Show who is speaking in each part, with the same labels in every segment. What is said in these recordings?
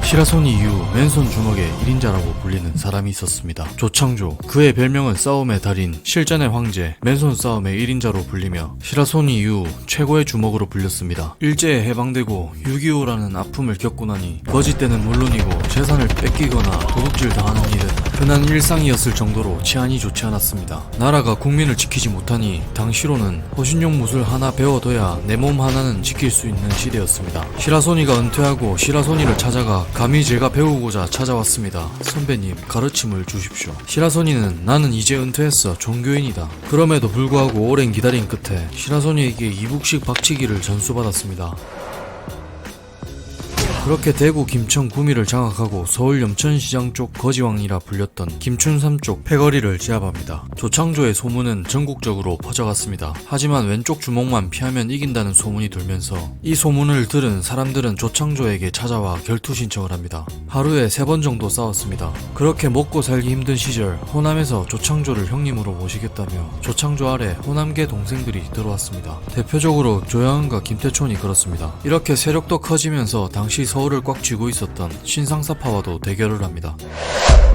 Speaker 1: 시라소니 이후 맨손 주먹의 1인자라고 불리는 사람이 있었습니다. 조창조. 그의 별명은 싸움의 달인, 실전의 황제, 맨손 싸움의 1인자로 불리며 시라소니 이후 최고의 주먹으로 불렸습니다. 일제에 해방되고 6.25라는 아픔을 겪고 나니 거짓되는 물론이고 재산을 뺏기거나 도둑질 당하는 일은 흔한 일상이었을 정도로 치안이 좋지 않았습니다. 나라가 국민을 지키지 못하니 당시로는 호신용 무술 하나 배워둬야 내 몸 하나는 지킬 수 있는 시대였습니다. 시라소니가 은퇴하고 시라소니를 찾아가 감히 제가 배우고자 찾아왔습니다. 선배님, 가르침을 주십시오. 시라소니는 나는 이제 은퇴했어. 종교인이다. 그럼에도 불구하고 오랜 기다림 끝에 시라소니에게 이북식 박치기를 전수받았습니다. 그렇게 대구 김천 구미를 장악하고 서울 염천시장 쪽 거지왕이라 불렸던 김춘삼 쪽 패거리를 제압합니다. 조창조의 소문은 전국적으로 퍼져갔습니다. 하지만 왼쪽 주먹만 피하면 이긴다는 소문이 돌면서 이 소문을 들은 사람들은 조창조에게 찾아와 결투 신청을 합니다. 하루에 3번 정도 싸웠습니다. 그렇게 먹고 살기 힘든 시절 호남에서 조창조를 형님으로 모시겠다며 조창조 아래 호남계 동생들이 들어왔습니다. 대표적으로 조양은과 김태촌이 그렇습니다. 이렇게 세력도 커지면서 당시 서울을 꽉 쥐고 있었던 신상사파와도 대결을 합니다.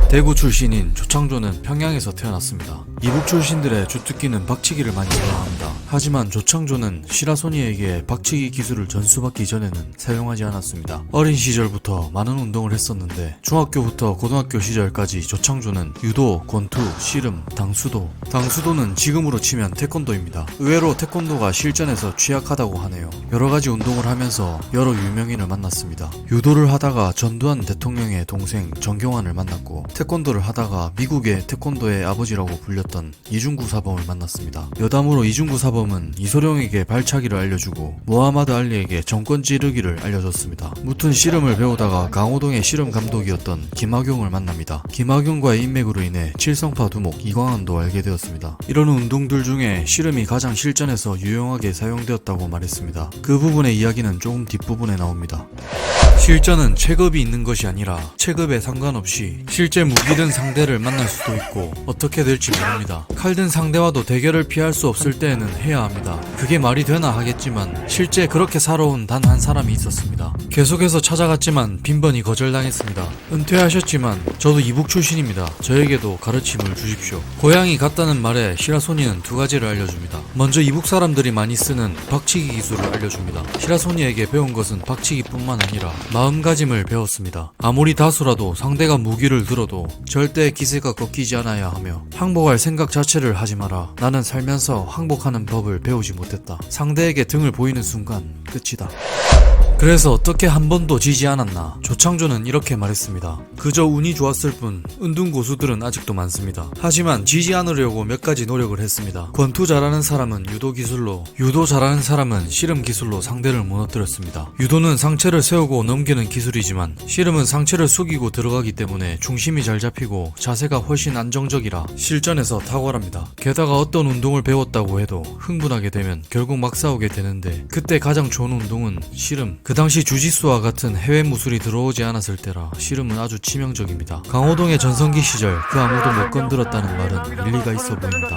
Speaker 1: 대구 출신인 조창조는 평양에서 태어났습니다. 이북 출신들의 주특기는 박치기를 많이 사용합니다. 하지만 조창조는 시라소니에게 박치기 기술을 전수받기 전에는 사용하지 않았습니다. 어린 시절부터 많은 운동을 했었는데 중학교부터 고등학교 시절까지 조창조는 유도, 권투, 씨름, 당수도. 당수도는 지금으로 치면 태권도입니다. 의외로 태권도가 실전에서 취약하다고 하네요. 여러가지 운동을 하면서 여러 유명인을 만났습니다. 유도를 하다가 전두환 대통령의 동생 정경환을 만났고 태권도를 하다가 미국의 태권도의 아버지라고 불렸던 이중구 사범을 만났습니다. 여담으로 이중구 사범은 이소룡에게 발차기를 알려주고 모하마드 알리에게 정권 찌르기를 알려줬습니다. 무튼 씨름을 배우다가 강호동의 씨름 감독이었던 김학용을 만납니다. 김학용과의 인맥으로 인해 칠성파 두목 이광환도 알게 되었습니다. 이런 운동들 중에 씨름이 가장 실전에서 유용하게 사용되었다고 말했습니다. 그 부분의 이야기는 조금 뒷부분에 나옵니다. 실전은 체급이 있는 것이 아니라 체급에 상관없이 실제 무기든 상대를 만날 수도 있고 어떻게 될지 모릅니다. 칼든 상대와도 대결을 피할 수 없을 때에는 해야 합니다. 그게 말이 되나 하겠지만 실제 그렇게 살아온 단 한 사람이 있었습니다. 계속해서 찾아갔지만 빈번히 거절당했습니다. 은퇴하셨지만 저도 이북 출신입니다. 저에게도 가르침을 주십시오. 고향이 같다는 말에 시라소니는 2가지를 알려줍니다. 먼저 이북 사람들이 많이 쓰는 박치기 기술을 알려줍니다. 시라소니에게 배운 것은 박치기뿐만 아니라 마음가짐을 배웠습니다. 아무리 다수라도 상대가 무기를 들어도 절대 기세가 꺾이지 않아야 하며 항복할 생각 자체를 하지 마라. 나는 살면서 항복하는 법을 배우지 못했다. 상대에게 등을 보이는 순간 끝이다. 그래서 어떻게 한 번도 지지 않았나? 조창조는 이렇게 말했습니다. 그저 운이 좋았을 뿐 은둔 고수들은 아직도 많습니다. 하지만 지지 않으려고 몇 가지 노력을 했습니다. 권투 잘하는 사람은 유도 기술로, 유도 잘하는 사람은 씨름 기술로 상대를 무너뜨렸습니다. 유도는 상체를 세우고 넘기는 기술이지만 씨름은 상체를 숙이고 들어가기 때문에 중심이 잘 잡히고 자세가 훨씬 안정적이라 실전에서 탁월합니다. 게다가 어떤 운동을 배웠다고 해도 흥분하게 되면 결국 막 싸우게 되는데 그때 가장 좋은 운동은 씨름. 그 당시 주짓수와 같은 해외 무술이 들어오지 않았을 때라 씨름은 아주 치명적입니다. 강호동의 전성기 시절 그 아무도 못 건드렸다는 말은 일리가 있어 보입니다.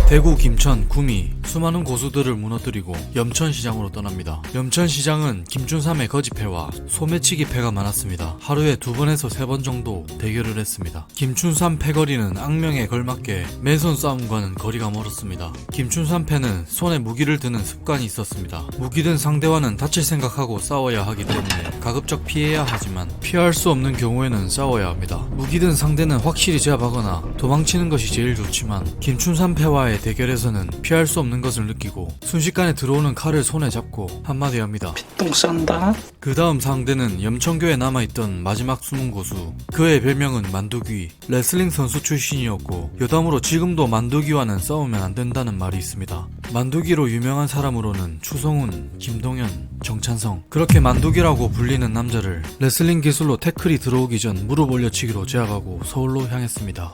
Speaker 1: 대구, 김천, 구미 수많은 고수들을 무너뜨리고 염천시장으로 떠납니다. 염천시장은 김춘삼의 거지패와 소매치기패가 많았습니다. 하루에 2번에서 3번 정도 대결을 했습니다. 김춘삼 패거리는 악명에 걸맞게 맨손 싸움과는 거리가 멀었습니다. 김춘삼 패는 손에 무기를 드는 습관이 있었습니다. 무기든 상대와는 다칠 생각하고 싸워야 하기 때문에 가급적 피해야 하지만 피할 수 없는 경우에는 싸워야 합니다. 무기든 상대는 확실히 제압하거나 도망치는 것이 제일 좋지만 김춘삼 패와의 대결에서는 피할 수 없는 것을 느끼고 순식간에 들어오는 칼을 손에 잡고 한마디 합니다.
Speaker 2: pit똥 싼다.
Speaker 1: 그 다음 상대는 염천교에 남아있던 마지막 숨은 고수. 그의 별명은 만두귀. 레슬링 선수 출신이었고 여담으로 지금도 만두귀와는 싸우면 안 된다는 말이 있습니다. 만두귀로 유명한 사람으로는 추성훈, 김동현, 정찬성. 그렇게 만두귀라고 불리는 남자를 레슬링 기술로 태클이 들어오기 전 무릎 올려치기로 제압하고 서울로 향했습니다.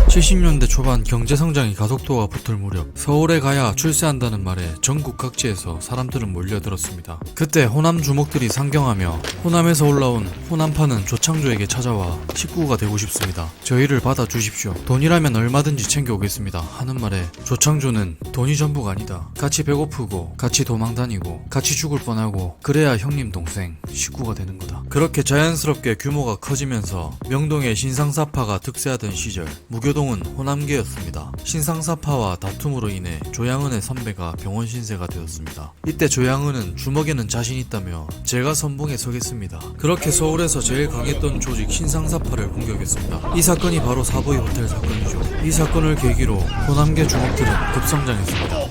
Speaker 1: 70년대 초반 경제성장이 가속도가 붙을 무렵 서울에 가야 출세한다는 말에 전국 각지에서 사람들은 몰려들었습니다. 그때 호남 주목들이 상경하며 호남에서 올라온 호남파는 조창조에게 찾아와 식구가 되고 싶습니다. 저희를 받아주십시오. 돈이라면 얼마든지 챙겨오겠습니다. 하는 말에 조창조는 돈이 전부가 아니다. 같이 배고프고 같이 도망다니고 같이 죽을 뻔하고 그래야 형님 동생 식구가 되는 거다. 그렇게 자연스럽게 규모가 커지면서 명동의 신상사파가 득세하던 시절 무교동은 호남계였습니다. 신상사파와 다툼으로 인해 조양은의 선배가 병원 신세가 되었습니다. 이때 조양은은 주먹에는 자신 있다며 제가 선봉에 서겠습니다. 그렇게 서울에서 제일 강했던 조직 신상사파를 공격했습니다. 이 사건이 바로 사보이 호텔 사건이죠. 이 사건을 계기로 호남계 주먹들은 급성장했습니다.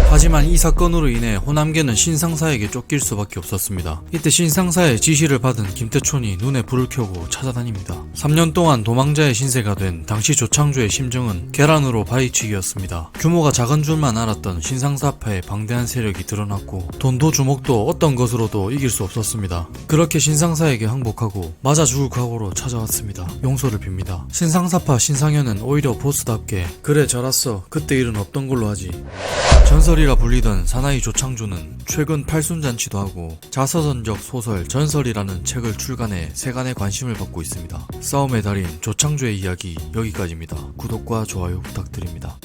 Speaker 1: 하지만 이 사건으로 인해 호남계는 신상사에게 쫓길 수밖에 없었습니다. 이때 신상사의 지시를 받은 김태촌이 눈에 불을 켜고 찾아다닙니다. 3년 동안 도망자의 신세가 된 당시 조창조의 심정은 계란으로 바위치기였습니다. 규모가 작은 줄만 알았던 신상사파의 방대한 세력이 드러났고 돈도 주먹도 어떤 것으로도 이길 수 없었습니다. 그렇게 신상사에게 항복하고 맞아 죽을 각오로 찾아왔습니다. 용서를 빕니다. 신상사파 신상현은 오히려 보스답게 그래 잘 왔어. 그때 일은 없던 걸로 하지. 전설이라 불리던 사나이 조창조는 최근 팔순잔치도 하고 자서전적 소설 전설이라는 책을 출간해 세간의 관심을 받고 있습니다. 싸움의 달인 조창조의 이야기 여기까지입니다. 구독과 좋아요 부탁드립니다.